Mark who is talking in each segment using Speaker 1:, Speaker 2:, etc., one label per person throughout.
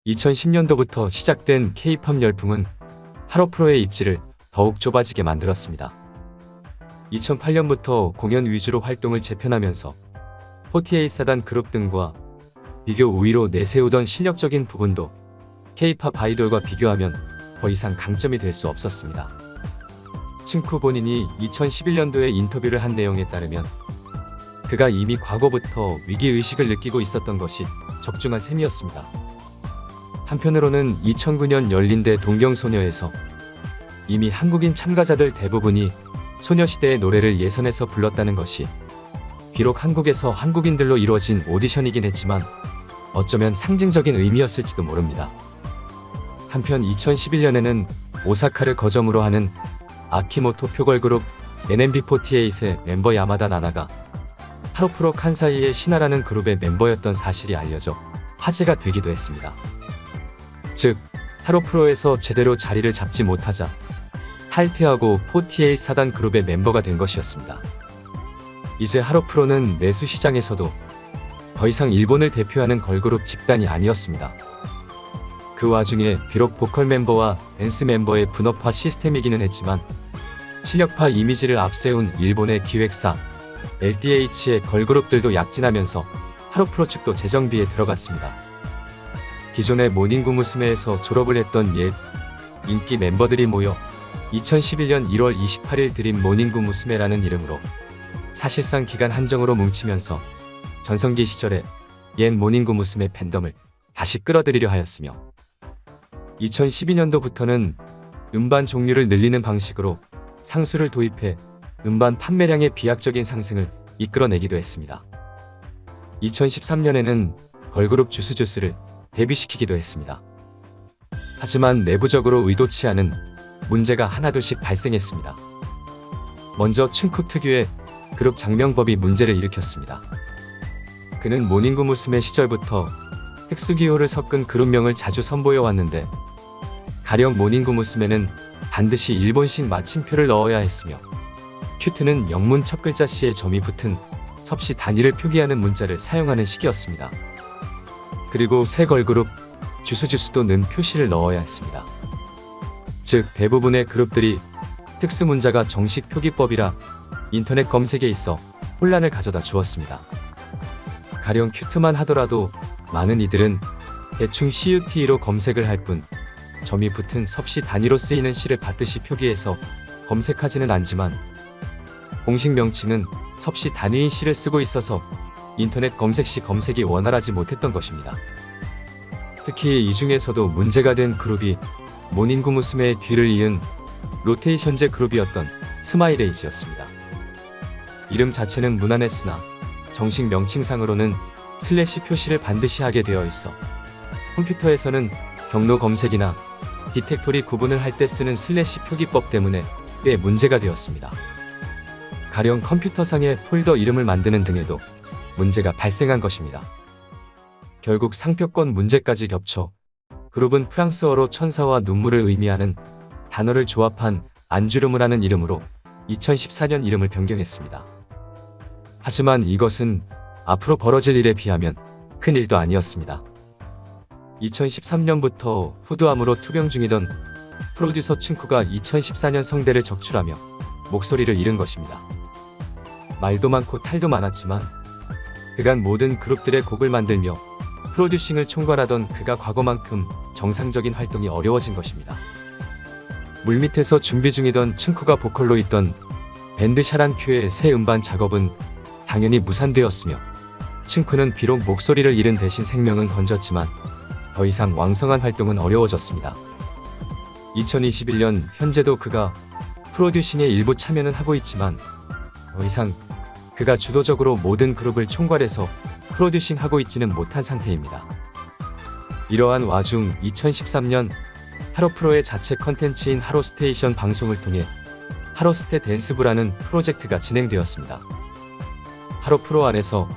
Speaker 1: 2010년도부터 시작된 K-팝 열풍은 하로프로의 입지를 더욱 좁아지게 만들었습니다. 2008년부터 공연 위주로 활동을 재편하면서 48사단 그룹 등과 비교 우위로 내세우던 실력적인 부분도 K-팝 아이돌과 비교하면 더 이상 강점이 될 수 없었습니다. 층쿠 본인이 2011년도에 인터뷰를 한 내용에 따르면 그가 이미 과거부터 위기의식을 느끼고 있었던 것이 적중한 셈이었습니다. 한편으로는 2009년 열린대 동경소녀에서 이미 한국인 참가자들 대부분이 소녀시대의 노래를 예선에서 불렀다는 것이 비록 한국에서 한국인들로 이루어진 오디션이긴 했지만 어쩌면 상징적인 의미였을지도 모릅니다. 한편 2011년에는 오사카를 거점으로 하는 아키모토 표걸그룹 NMB48의 멤버 야마다 나나가 하로프로 칸사이의 신화라는 그룹의 멤버였던 사실이 알려져 화제가 되기도 했습니다. 즉, 하로프로에서 제대로 자리를 잡지 못하자 탈퇴하고 48사단 그룹의 멤버가 된 것이었습니다. 이제 하로프로는 내수 시장에서도 더 이상 일본을 대표하는 걸그룹 집단이 아니었습니다. 그 와중에 비록 보컬 멤버와 댄스 멤버의 분업화 시스템이기는 했지만 실력파 이미지를 앞세운 일본의 기획사 LDH의 걸그룹들도 약진하면서 하로프로 측도 재정비에 들어갔습니다. 기존의 모닝구 무스메에서 졸업을 했던 옛 인기 멤버들이 모여 2011년 1월 28일 드림 모닝구 무스메라는 이름으로 사실상 기간 한정으로 뭉치면서 전성기 시절의 옛 모닝구 무스메 팬덤을 다시 끌어들이려 하였으며 2012년도부터는 음반 종류를 늘리는 방식으로 상수를 도입해 음반 판매량의 비약적인 상승을 이끌어내기도 했습니다. 2013년에는 걸그룹 주스주스를 데뷔시키기도 했습니다. 하지만 내부적으로 의도치 않은 문제가 하나둘씩 발생했습니다. 먼저 층쿡 특유의 그룹 장명법이 문제를 일으켰습니다. 그는 모닝구 무스메 시절부터 특수기호를 섞은 그룹명을 자주 선보여 왔는데 가령 모닝구 무스메는 반드시 일본식 마침표를 넣어야 했으며 큐트는 영문 첫 글자 C에 점이 붙은 섭씨 단위를 표기하는 문자를 사용하는 식이었습니다. 그리고 새 걸그룹 주스주스도 는 표시를 넣어야 했습니다. 즉 대부분의 그룹들이 특수 문자가 정식 표기법이라 인터넷 검색에 있어 혼란을 가져다 주었습니다. 가령 큐트만 하더라도 많은 이들은 대충 CUT로 검색을 할 뿐 점이 붙은 섭씨 단위로 쓰이는 C를 받듯이 표기해서 검색하지는 않지만 공식 명칭은 섭씨 단위인 C를 쓰고 있어서 인터넷 검색 시 검색이 원활하지 못했던 것입니다. 특히 이 중에서도 문제가 된 그룹이 모닝구 무스메의 뒤를 이은 로테이션제 그룹이었던 스마일에이지였습니다. 이름 자체는 무난했으나 정식 명칭상으로는 슬래시 표시를 반드시 하게 되어 있어 컴퓨터에서는 경로 검색이나 디텍토리 구분을 할 때 쓰는 슬래시 표기법 때문에 꽤 문제가 되었습니다. 가령 컴퓨터상의 폴더 이름을 만드는 등에도 문제가 발생한 것입니다. 결국 상표권 문제까지 겹쳐 그룹은 프랑스어로 천사와 눈물을 의미하는 단어를 조합한 안주르무라는 이름으로 2014년 이름을 변경했습니다. 하지만 이것은 앞으로 벌어질 일에 비하면 큰 일도 아니었습니다. 2013년부터 후드암으로 투병 중이던 프로듀서 층쿠가 2014년 성대를 적출하며 목소리를 잃은 것입니다. 말도 많고 탈도 많았지만 그간 모든 그룹들의 곡을 만들며 프로듀싱을 총괄하던 그가 과거만큼 정상적인 활동이 어려워진 것입니다. 물밑에서 준비 중이던 층쿠가 보컬로 있던 밴드 샤란큐의 새 음반 작업은 당연히 무산되었으며 층쿠는 비록 목소리를 잃은 대신 생명은 건졌지만 더 이상 왕성한 활동은 어려워졌습니다. 2021년 현재도 그가 프로듀싱에 일부 참여는 하고 있지만 더 이상 그가 주도적으로 모든 그룹을 총괄해서 프로듀싱하고 있지는 못한 상태입니다. 이러한 와중 2013년 하로프로의 자체 컨텐츠인 하로스테이션 방송을 통해 하로스테 댄스부라는 프로젝트가 진행되었습니다. 하로프로 안에서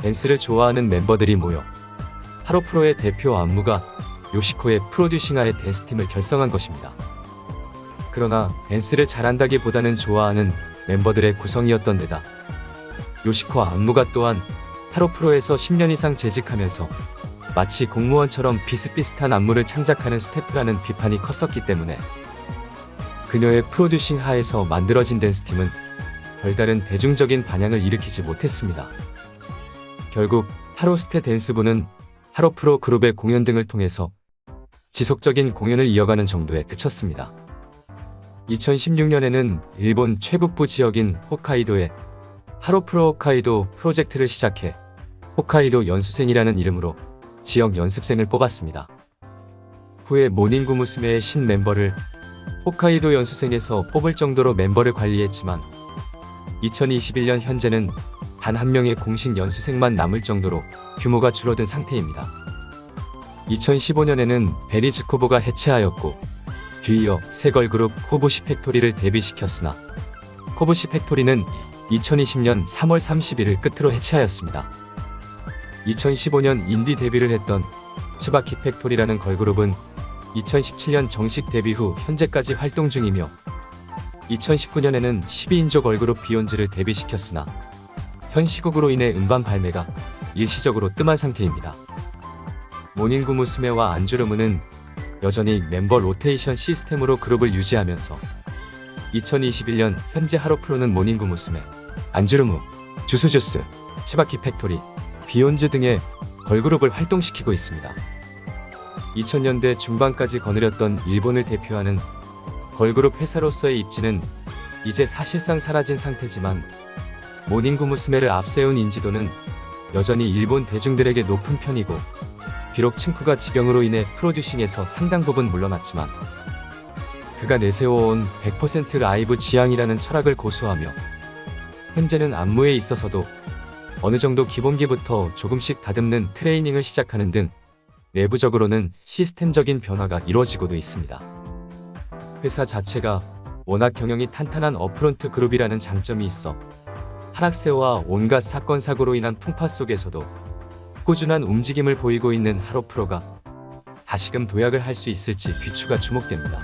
Speaker 1: 댄스를 좋아하는 멤버들이 모여 하로프로의 대표 안무가 요시코의 프로듀싱하에 댄스팀을 결성한 것입니다. 그러나 댄스를 잘한다기보다는 좋아하는 멤버들의 구성이었던 데다 요시코 안무가 또한 하로프로에서 10년 이상 재직하면서 마치 공무원처럼 비슷비슷한 안무를 창작하는 스태프라는 비판이 컸었기 때문에 그녀의 프로듀싱 하에서 만들어진 댄스팀은 별다른 대중적인 반향을 일으키지 못했습니다. 결국 하로스테 댄스부는 하로프로 그룹의 공연 등을 통해서 지속적인 공연을 이어가는 정도에 그쳤습니다. 2016년에는 일본 최북부 지역인 홋카이도에 하로프로 홋카이도 프로젝트를 시작해 홋카이도 연수생이라는 이름으로 지역 연습생을 뽑았습니다. 후에 모닝구 무스메의 신 멤버를 홋카이도 연수생에서 뽑을 정도로 멤버를 관리했지만 2021년 현재는 단 한 명의 공식 연수생만 남을 정도로 규모가 줄어든 상태입니다. 2015년에는 베리즈코보가 해체하였고 뒤이어 새 걸그룹 코부시 팩토리를 데뷔시켰으나 코부시 팩토리는 2020년 3월 30일을 끝으로 해체하였습니다. 2015년 인디 데뷔를 했던 츠바키 팩토리라는 걸그룹은 2017년 정식 데뷔 후 현재까지 활동 중이며 2019년에는 12인조 걸그룹 비욘즈를 데뷔시켰으나 현 시국으로 인해 음반 발매가 일시적으로 뜸한 상태입니다. 모닝구 무스메와 안주르무는 여전히 멤버 로테이션 시스템으로 그룹을 유지하면서 2021년 현재 하로프로는 모닝구 무스메, 안주르무, 주스주스, 츠바키 팩토리, 비욘즈 등의 걸그룹을 활동시키고 있습니다. 2000년대 중반까지 거느렸던 일본을 대표하는 걸그룹 회사로서의 입지는 이제 사실상 사라진 상태지만 모닝구 무스메를 앞세운 인지도는 여전히 일본 대중들에게 높은 편이고 비록 층쿠가 지병으로 인해 프로듀싱에서 상당 부분 물러났지만 그가 내세워온 100% 라이브 지향이라는 철학을 고수하며 현재는 안무에 있어서도 어느 정도 기본기부터 조금씩 다듬는 트레이닝을 시작하는 등 내부적으로는 시스템적인 변화가 이루어지고도 있습니다. 회사 자체가 워낙 경영이 탄탄한 어프론트 그룹이라는 장점이 있어 하락세와 온갖 사건 사고로 인한 풍파 속에서도 꾸준한 움직임을 보이고 있는 하로프로가 다시금 도약을 할 수 있을지 귀추가 주목됩니다.